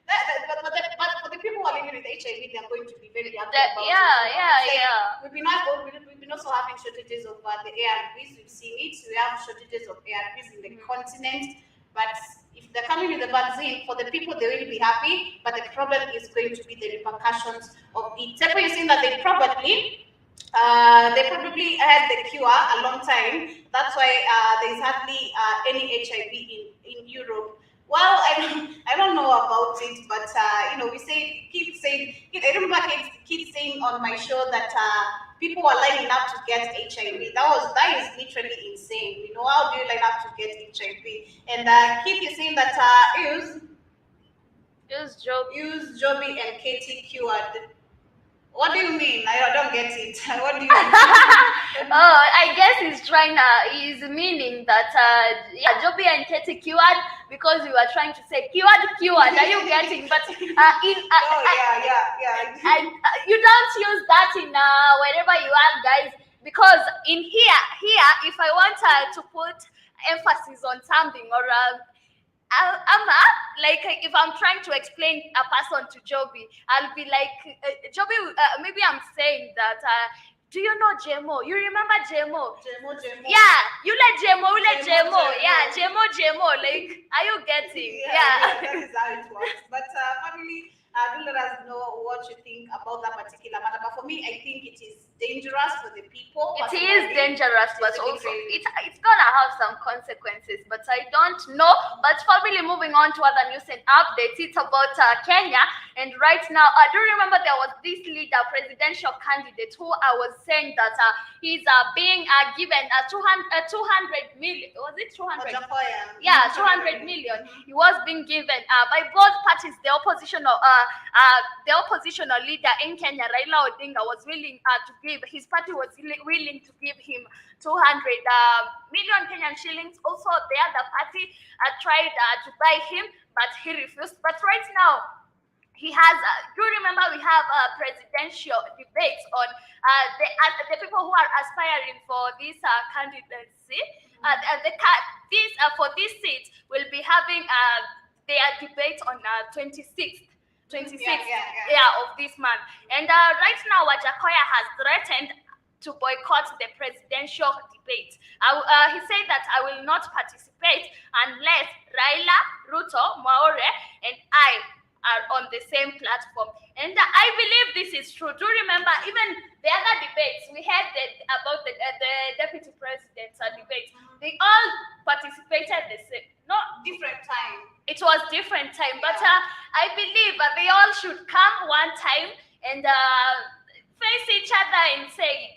But for the people who are living with HIV, they are going to be very happy about it. We've been also having shortages of the ARVs. We've seen it. We have shortages of ARVs in the continent. But if they're coming with the vaccine, for the people, they will be happy. But the problem is going to be the repercussions of it. Therefore, you're saying that they probably had the cure a long time. That's why there's hardly any HIV in Europe. Well, I don't know about it, but I remember kids saying on my show that people were lining up to get HIV. That is literally insane. How do you line up to get HIV? And Keith is saying that use Joby and Katie cured. What do you mean? I don't get it. What do you mean? I guess he's meaning that Joby and Katie cured because you are trying to say cured. Are you getting? But you don't use that in wherever you are, guys. Because in here, if I want to put emphasis on something or if I'm trying to explain a person to Joby, I'll be like, Joby, maybe I'm saying that, do you know JMO? You remember JMO? JMO. Yeah, you let JMO. Yeah, JMO. Like, are you getting? Yeah, that is how it works. But family, Do let us know what you think about that particular matter. But for me, I think it is dangerous for the people. It personally. is dangerous, but really also crazy. it's gonna have some consequences. But I don't know. But probably moving on to other news and updates, it's about Kenya. And right now, I do remember there was this leader, presidential candidate, who I was saying that he's being given 200 million. Was it 200? Ojakoya. Yeah, 200 million. He was being given by both parties. The oppositional leader in Kenya, Raila Odinga, was willing to give. His party was willing to give him 200 million Kenyan shillings. Also, the other party tried to buy him, but he refused. But right now, he has. Do you remember we have presidential debates on the people who are aspiring for this candidacy? For this seat will be having their debate on 26th of this month. And right now, Wajakoya has threatened to boycott the presidential debate. He said that I will not participate unless Raila, Ruto, Maore, and I are on the same platform. And I believe this is true. Do you remember even the other debates we had about the deputy president's debate? They all participated the same. Not different time. It was different time, but I believe they all should come one time and face each other and say,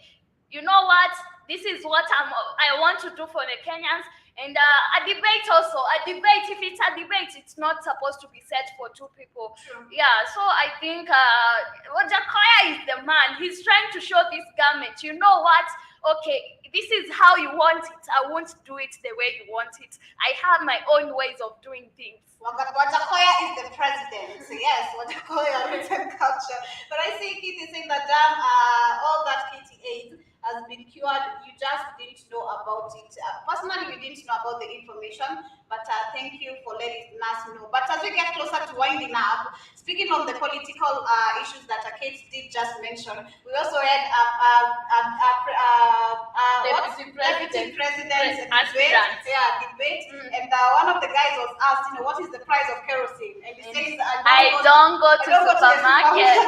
you know what, this is what I want to do for the Kenyans. And a debate also, if it's a debate, it's not supposed to be set for two people. Sure. Yeah, so I think Wajakoya is the man. He's trying to show this government, you know what, okay, this is how you want it. I won't do it the way you want it. I have my own ways of doing things. Wajakoya is the president. Yes, Wajakoya is the culture. But I see Keith is saying that all that Kitty ate has been cured. You just didn't know about it. Personally, we didn't know about the information, but thank you for letting us know. But as we get closer to winding up, speaking of the political issues that Kate did just mention, we also had deputy president debate. And one of the guys was asked, what is the price of kerosene? And he says, I don't go to the supermarket.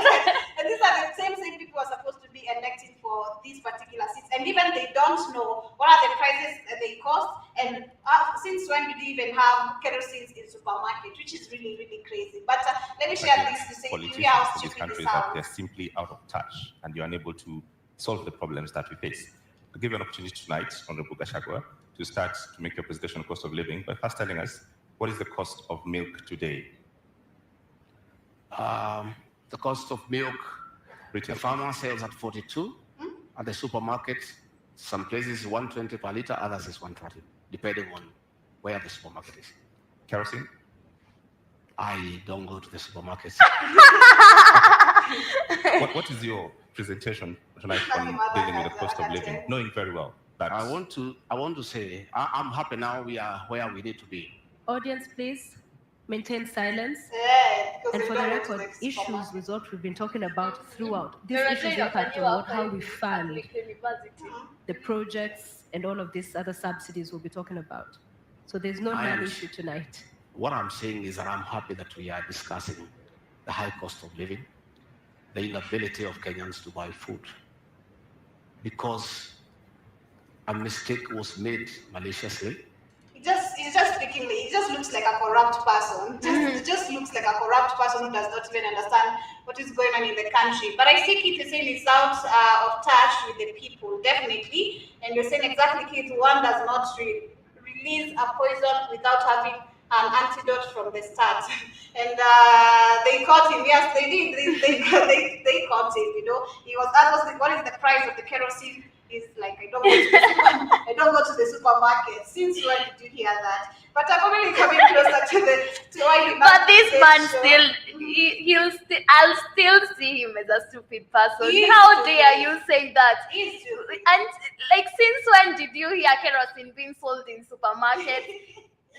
And these are the same people who are supposed to be elected for these particular seats, and even they don't know what are the prices they cost, and since when did you even have kerosene in supermarket, which is really, really crazy. But let me share this to say, politicians in this country is that they're simply out of touch and you're unable to solve the problems that we face. I'll give you an opportunity tonight, Honorable Gachagua, to start to make your presentation on cost of living by first telling us what is the cost of milk today? The cost of milk, Retail. the farmer sells at 42. At the supermarket, some places 120 per liter, others is 130, depending on where the supermarket is. Kerosene? I don't go to the supermarkets. What is your presentation tonight on dealing with the cost of living, knowing very well that I want to say I'm happy now we are where we need to be. Audience, please maintain silence. And for the record, issues with what we've been talking about throughout. These issues impact on how we fund the projects and all of these other subsidies we'll be talking about. So there's no non-issue tonight. What I'm saying is that I'm happy that we are discussing the high cost of living, the inability of Kenyans to buy food, because a mistake was made maliciously. He's just speaking, he just looks like a corrupt person. He just looks like a corrupt person who does not even understand what is going on in the country. But I see Keith is saying it's out of touch with the people, definitely. And you're saying exactly, Keith, one does not release a poison without having an antidote from the start. And they caught him. Yes, they did. They caught him. He was asked, what is the price of the kerosene? He's like, I don't go to the supermarket. Since when did you hear that? But I'm really coming closer to why he. But this man I'll still see him as a stupid person. How dare you say that? And since when did you hear kerosene being sold in supermarkets?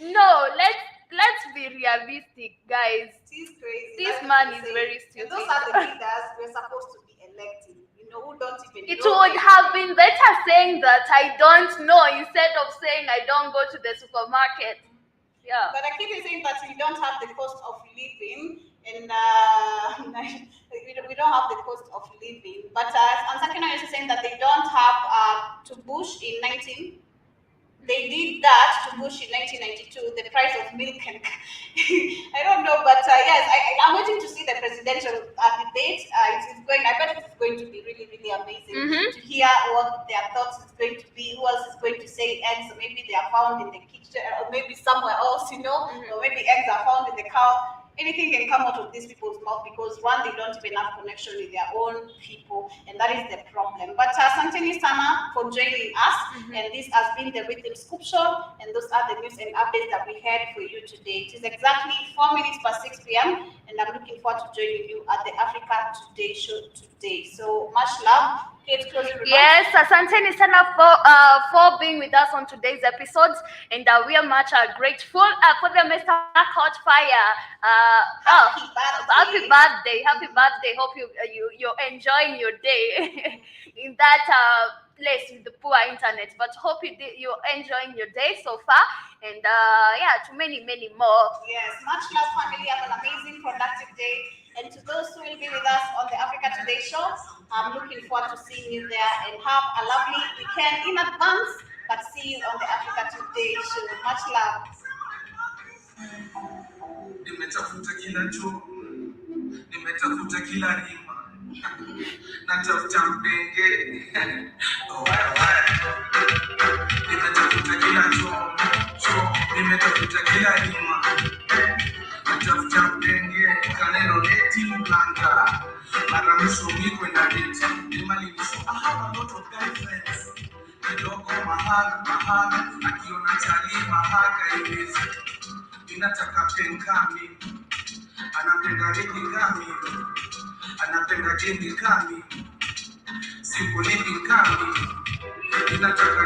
No, let's be realistic, guys. He's crazy. This man is very stupid. And those are the leaders we're supposed to be electing. Who don't even It would have been better saying that I don't know instead of saying I don't go to the supermarket. Yeah. But I keep saying that we don't have the cost of living and we don't have the cost of living. But Ansakina is saying that they don't have to Bush in 19. They did that to Bush in 1992, the price of milk and I don't know, but yes, I'm waiting to see the presidential debate. It's going. I bet it's going to be really, really amazing to hear what their thoughts is going to be. Who else is going to say eggs? Or maybe they are found in the kitchen, or maybe somewhere else, or maybe eggs are found in the cow. Anything can come out of these people's mouth because one, they don't even have connection with their own people, and that is the problem. But Asanteni sana for joining us, and this has been the Rhythm Scoop Show, and those are the news and updates that we had for you today. It is exactly 4 minutes past 6 p.m., and I'm looking forward to joining you at the Africa Today show today. So much love. Kate, closing remarks. Yes, asanteni sana for being with us on today's episode, and we are much grateful for the Mr. Hot Fire. Happy birthday! Hope you're enjoying your day in that place with the poor internet, but hope you're enjoying your day so far, and to many more. Yes, much love, family. Have an amazing, productive day. And to those who will be with us on the Africa Today show, I'm looking forward to seeing you there, and have a lovely weekend in advance. But see you on the Africa Today show. Much love. Nimetafuta kila choo, nimetafuta kila rima, natafuta mpenge. Nimetafuta kila choo, nimetafuta kila rima, natafuta mpenge. Kaneno neti mlanga, maramisho miko na neti. Nimalimisho, I have a lot of girlfriends. Kidogo mahaga, akiona chali mahaga imezi. Ninataka penkami, anapenda redi kami, anapenda jendi kami, siku lidi kami, ninataka